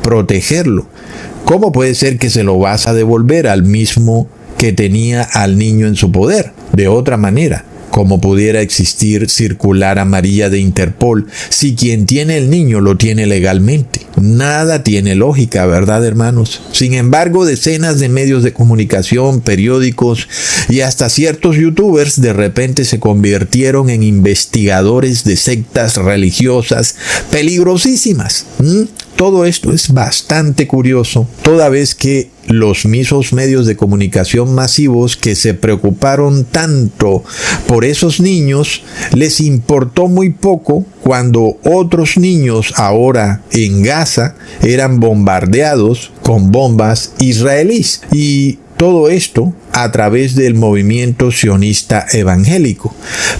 protegerlo. ¿Cómo puede ser que se lo vas a devolver al mismo que tenía al niño en su poder? De otra manera, ¿cómo pudiera existir circular amarilla de Interpol si quien tiene el niño lo tiene legalmente? Nada tiene lógica, ¿verdad, hermanos? Sin embargo, decenas de medios de comunicación, periódicos y hasta ciertos youtubers de repente se convirtieron en investigadores de sectas religiosas peligrosísimas. Todo esto es bastante curioso, toda vez que los mismos medios de comunicación masivos que se preocuparon tanto por esos niños, les importó muy poco cuando otros niños ahora en Gaza eran bombardeados con bombas israelíes. Y todo esto a través del movimiento sionista evangélico.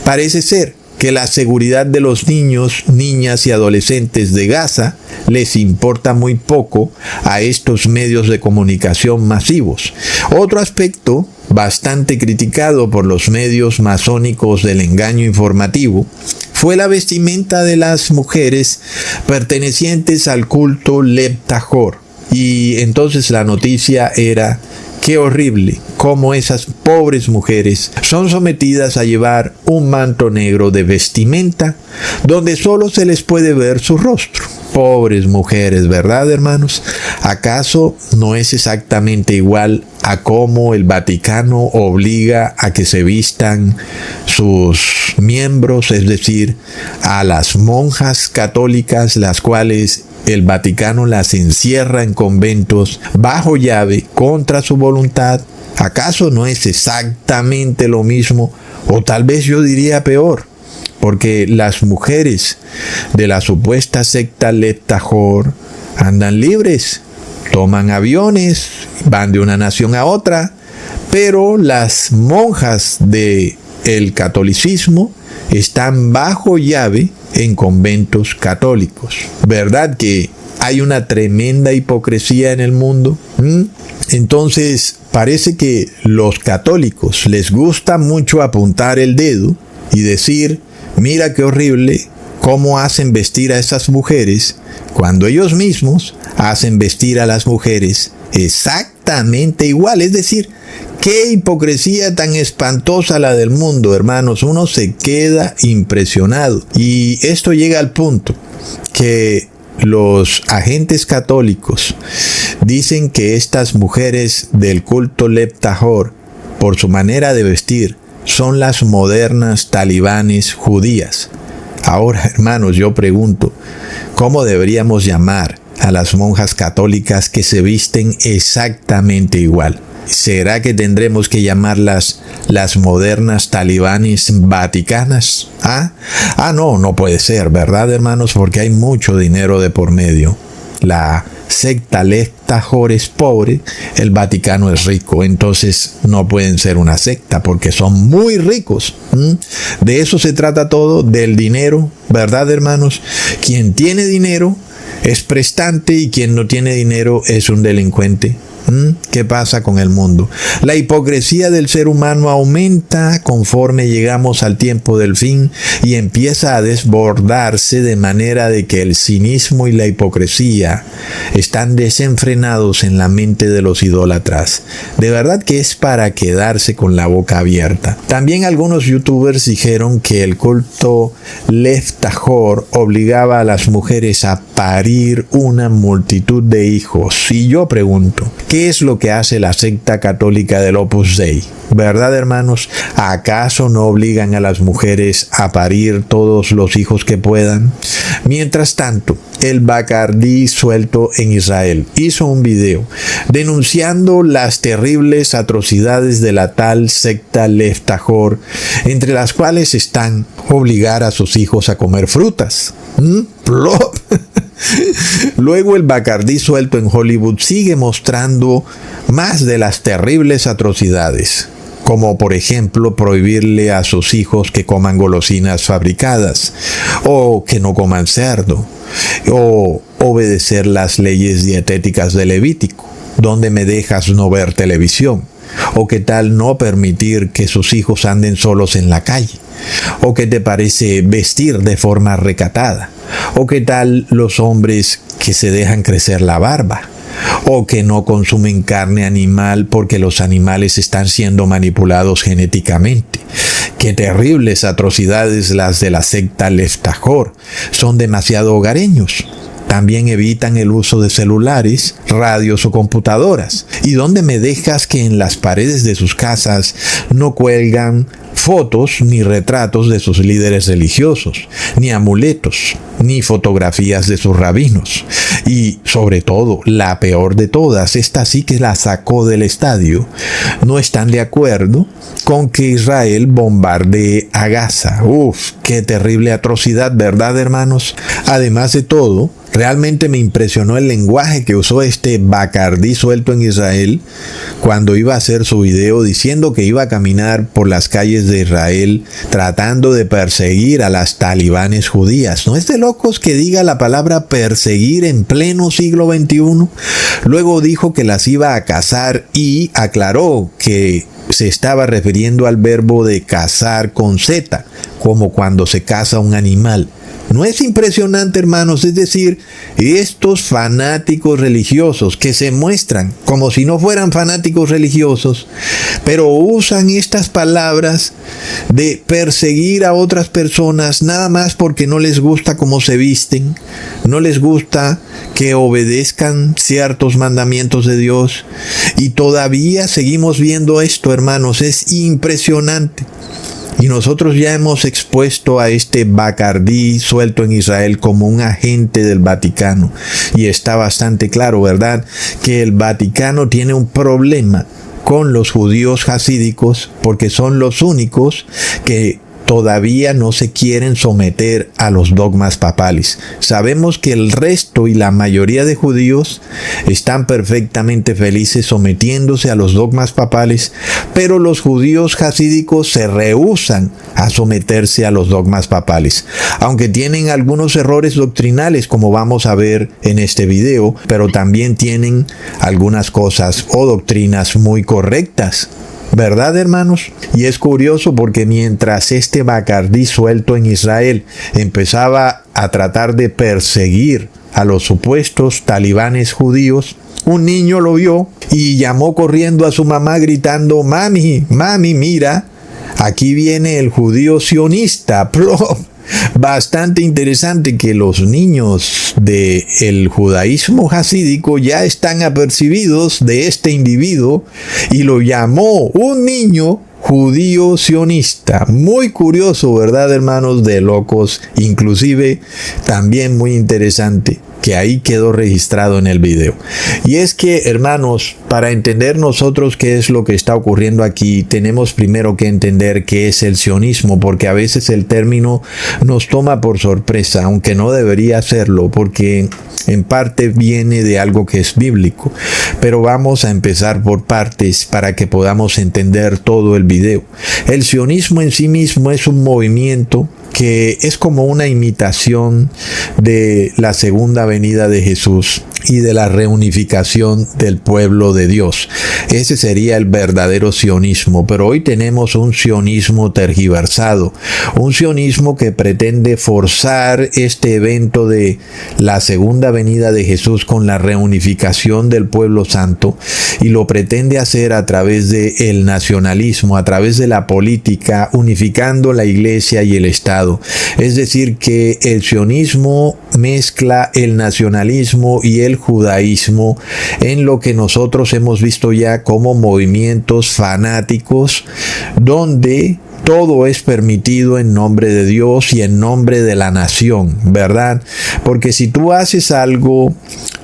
Parece ser que la seguridad de los niños, niñas y adolescentes de Gaza les importa muy poco a estos medios de comunicación masivos. Otro aspecto bastante criticado por los medios masónicos del engaño informativo fue la vestimenta de las mujeres pertenecientes al culto Leptahor. Y entonces la noticia era: qué horrible cómo esas pobres mujeres son sometidas a llevar un manto negro de vestimenta donde solo se les puede ver su rostro. Pobres mujeres, ¿verdad, hermanos? ¿Acaso no es exactamente igual a cómo el Vaticano obliga a que se vistan sus miembros, es decir, a las monjas católicas, las cuales el Vaticano las encierra en conventos bajo llave contra su voluntad? ¿Acaso no es exactamente lo mismo? O tal vez yo diría peor, porque las mujeres de la supuesta secta Leptahor andan libres, toman aviones, van de una nación a otra, pero las monjas del catolicismo están bajo llave en conventos católicos. ¿Verdad que hay una tremenda hipocresía en el mundo? Entonces, parece que los católicos les gusta mucho apuntar el dedo y decir: mira qué horrible cómo hacen vestir a esas mujeres, cuando ellos mismos hacen vestir a las mujeres exactamente igual. Es decir, qué hipocresía tan espantosa la del mundo, hermanos. Uno se queda impresionado. Y esto llega al punto que los agentes católicos dicen que estas mujeres del culto Leptahor, por su manera de vestir, son las modernas talibanes judías. Ahora, hermanos, yo pregunto, ¿cómo deberíamos llamar a las monjas católicas que se visten exactamente igual? ¿Será que tendremos que llamarlas las modernas talibanes vaticanas? No puede ser, ¿verdad, hermanos? Porque hay mucho dinero de por medio. La secta Leptahor es pobre, el Vaticano es rico, entonces no pueden ser una secta porque son muy ricos. De eso se trata todo, del dinero, ¿verdad, hermanos? Quien tiene dinero es prestante y quien no tiene dinero es un delincuente. ¿Qué pasa con el mundo? La hipocresía del ser humano aumenta conforme llegamos al tiempo del fin y empieza a desbordarse de manera de que el cinismo y la hipocresía están desenfrenados en la mente de los idólatras. De verdad que es para quedarse con la boca abierta. También algunos youtubers dijeron que el culto Leptahor obligaba a las mujeres a parir una multitud de hijos. Y yo pregunto, ¿qué es lo que hace la secta católica del Opus Dei? ¿Verdad, hermanos? ¿Acaso no obligan a las mujeres a parir todos los hijos que puedan? Mientras tanto, el Bacardí suelto en Israel hizo un video denunciando las terribles atrocidades de la tal secta Leptahor, entre las cuales están obligar a sus hijos a comer frutas. ¡Plop! Luego el Bacardí suelto en Hollywood sigue mostrando más de las terribles atrocidades, como por ejemplo prohibirle a sus hijos que coman golosinas fabricadas, o que no coman cerdo, o obedecer las leyes dietéticas de Levítico, donde me dejas no ver televisión, o qué tal no permitir que sus hijos anden solos en la calle, o qué te parece vestir de forma recatada, ¿O qué tal los hombres que se dejan crecer la barba? ¿O que no consumen carne animal porque los animales están siendo manipulados genéticamente? Qué terribles atrocidades las de la secta Leftajor. Son demasiado hogareños. También evitan el uso de celulares, radios o computadoras. ¿Y dónde me dejas que en las paredes de sus casas no cuelgan fotos ni retratos de sus líderes religiosos, ni amuletos, ni fotografías de sus rabinos? Y sobre todo, la peor de todas, esta sí que la sacó del estadio, no están de acuerdo con que Israel bombardee a Gaza. Uf, qué terrible atrocidad, ¿verdad, hermanos? Además de todo, realmente me impresionó el lenguaje que usó este Bacardí suelto en Israel cuando iba a hacer su video diciendo que iba a caminar por las calles de Israel tratando de perseguir a las talibanes judías. ¿No es de locos que diga la palabra perseguir en pleno siglo XXI? Luego dijo que las iba a cazar y aclaró que se estaba refiriendo al verbo de cazar con Z, como cuando se caza un animal. ¿No es impresionante, hermanos? Es decir, estos fanáticos religiosos que se muestran como si no fueran fanáticos religiosos, pero usan estas palabras de perseguir a otras personas nada más porque no les gusta cómo se visten, no les gusta que obedezcan ciertos mandamientos de Dios. Y todavía seguimos viendo esto, hermanos, es impresionante. Y nosotros ya hemos expuesto a este Bacardí suelto en Israel como un agente del Vaticano. Y está bastante claro, ¿verdad?, que el Vaticano tiene un problema con los judíos hasídicos porque son los únicos que todavía no se quieren someter a los dogmas papales. Sabemos que el resto y la mayoría de judíos están perfectamente felices sometiéndose a los dogmas papales, pero los judíos hasídicos se rehúsan a someterse a los dogmas papales, aunque tienen algunos errores doctrinales, como vamos a ver en este video, pero también tienen algunas cosas o doctrinas muy correctas. ¿Verdad, hermanos? Y es curioso porque mientras este Bacardí suelto en Israel empezaba a tratar de perseguir a los supuestos talibanes judíos, un niño lo vio y llamó corriendo a su mamá gritando: mami, mira, aquí viene el judío sionista. Bastante interesante que los niños del judaísmo hasídico ya están apercibidos de este individuo y lo llamó un niño judío sionista. Muy curioso, ¿verdad, hermanos? De locos. Inclusive también muy interesante que ahí quedó registrado en el video. Y es que, hermanos, para entender nosotros qué es lo que está ocurriendo aquí, tenemos primero que entender qué es el sionismo, porque a veces el término nos toma por sorpresa, aunque no debería hacerlo, porque en parte viene de algo que es bíblico. Pero vamos a empezar por partes para que podamos entender todo el video. El sionismo en sí mismo es un movimiento que es como una imitación de la segunda venida de Jesús y de la reunificación del pueblo de Dios. Ese sería el verdadero sionismo, pero hoy tenemos un sionismo tergiversado, un sionismo que pretende forzar este evento de la segunda venida de Jesús con la reunificación del pueblo santo, y lo pretende hacer a través del nacionalismo, a través de la política, unificando la iglesia y el Estado. Es decir, que el sionismo mezcla el nacionalismo y el judaísmo en lo que nosotros hemos visto ya como movimientos fanáticos, donde todo es permitido en nombre de Dios y en nombre de la nación, ¿verdad? Porque si tú haces algo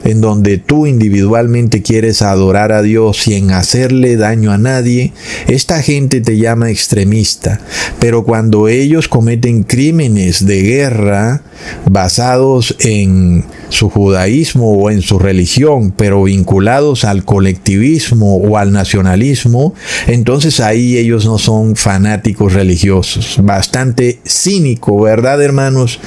en donde tú individualmente quieres adorar a Dios sin hacerle daño a nadie, esta gente te llama extremista. Pero cuando ellos cometen crímenes de guerra basados en su judaísmo o en su religión, pero vinculados al colectivismo o al nacionalismo, entonces ahí ellos no son fanáticos religiosos. Bastante cínico, ¿verdad, hermanos?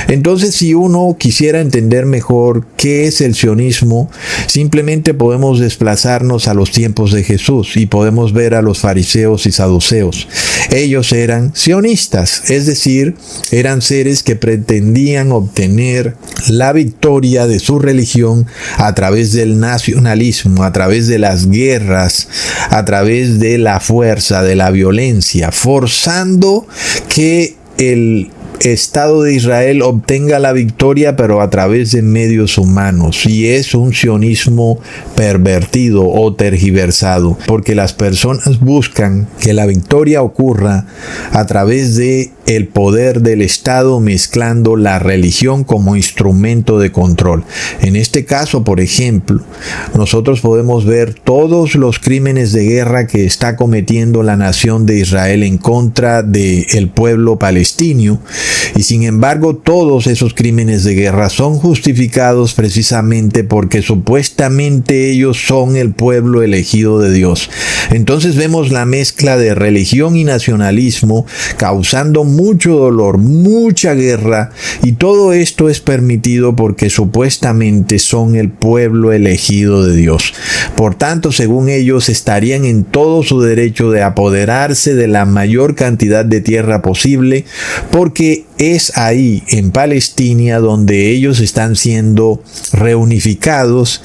Entonces, si uno quisiera entender mejor qué es el sionismo, simplemente podemos desplazarnos a los tiempos de Jesús y podemos ver a los fariseos y saduceos. ellos eran sionistas, es decir, eran seres que pretendían obtener la victoria de su religión a través del nacionalismo, a través de las guerras, a través de la fuerza, de la violencia, forzando que el Estado de Israel obtenga la victoria, pero a través de medios humanos. Y es un sionismo pervertido o tergiversado, porque las personas buscan que la victoria ocurra a través de el poder del Estado, mezclando la religión como instrumento de control. En este caso, por ejemplo, nosotros podemos ver todos los crímenes de guerra que está cometiendo la nación de Israel en contra del pueblo palestino, y sin embargo todos esos crímenes de guerra son justificados precisamente porque supuestamente ellos son el pueblo elegido de Dios. Entonces vemos la mezcla de religión y nacionalismo causando mucho dolor, mucha guerra, y todo esto es permitido porque supuestamente son el pueblo elegido de Dios. Por tanto, según ellos, estarían en todo su derecho de apoderarse de la mayor cantidad de tierra posible, porque es ahí en Palestina donde ellos están siendo reunificados,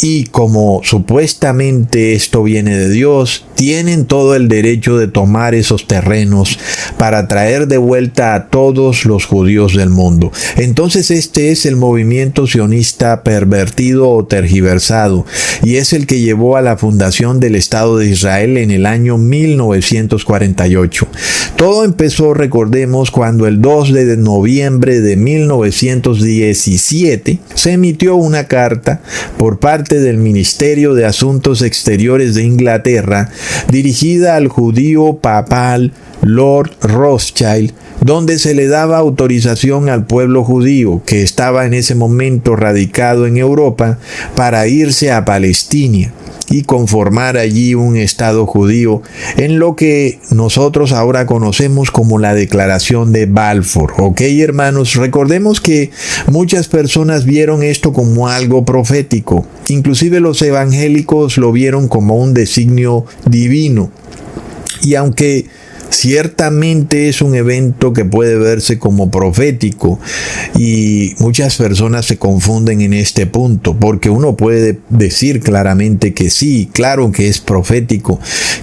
y como supuestamente esto viene de Dios, tienen todo el derecho de tomar esos terrenos para traer de vuelta a todos los judíos del mundo. Entonces este es el movimiento sionista pervertido o tergiversado, y es el que llevó a la fundación del Estado de Israel en el año 1948. Todo empezó, recordemos, cuando el 2 de noviembre de 1917 se emitió una carta por parte del Ministerio de Asuntos Exteriores de Inglaterra dirigida al judío papal Lord Rothschild, donde se le daba autorización al pueblo judío que estaba en ese momento radicado en Europa para irse a Palestina y conformar allí un Estado judío, en lo que nosotros ahora conocemos como la Declaración de Balfour. Ok, hermanos, recordemos que muchas personas vieron esto como algo profético, inclusive los evangélicos lo vieron como un designio divino, y aunque ciertamente es un evento que puede verse como profético, y muchas personas se confunden en este punto, porque uno puede decir claramente que sí, claro que es profético,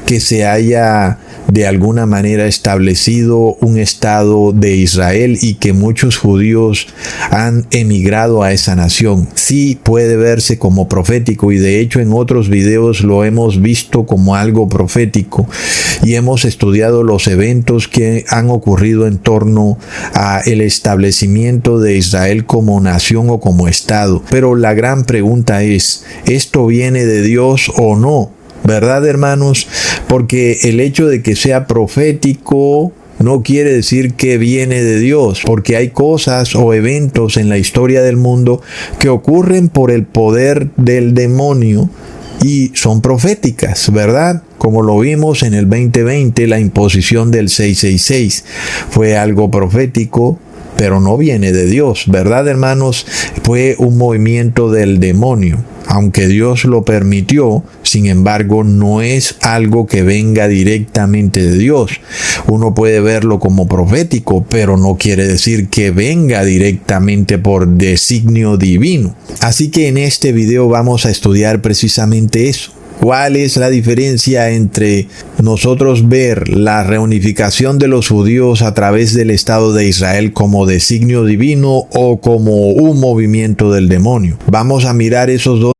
que se haya de alguna manera establecido un Estado de Israel y que muchos judíos han emigrado a esa nación. Sí puede verse como profético, y de hecho en otros videos lo hemos visto como algo profético, y hemos estudiado los eventos que han ocurrido en torno a el establecimiento de Israel como nación o como Estado. Pero la gran pregunta es, ¿esto viene de Dios o no? ¿Verdad, hermanos? Porque el hecho de que sea profético no quiere decir que viene de Dios, porque hay cosas o eventos en la historia del mundo que ocurren por el poder del demonio y son proféticas, ¿verdad? Como lo vimos en el 2020, la imposición del 666 fue algo profético, pero no viene de Dios, ¿verdad, hermanos? Fue un movimiento del demonio. Aunque Dios lo permitió, sin embargo, no es algo que venga directamente de Dios. Uno puede verlo como profético, pero no quiere decir que venga directamente por designio divino. Así que en este video vamos a estudiar precisamente eso. ¿Cuál es la diferencia entre nosotros ver la reunificación de los judíos a través del Estado de Israel como designio divino o como un movimiento del demonio? Vamos a mirar esos dos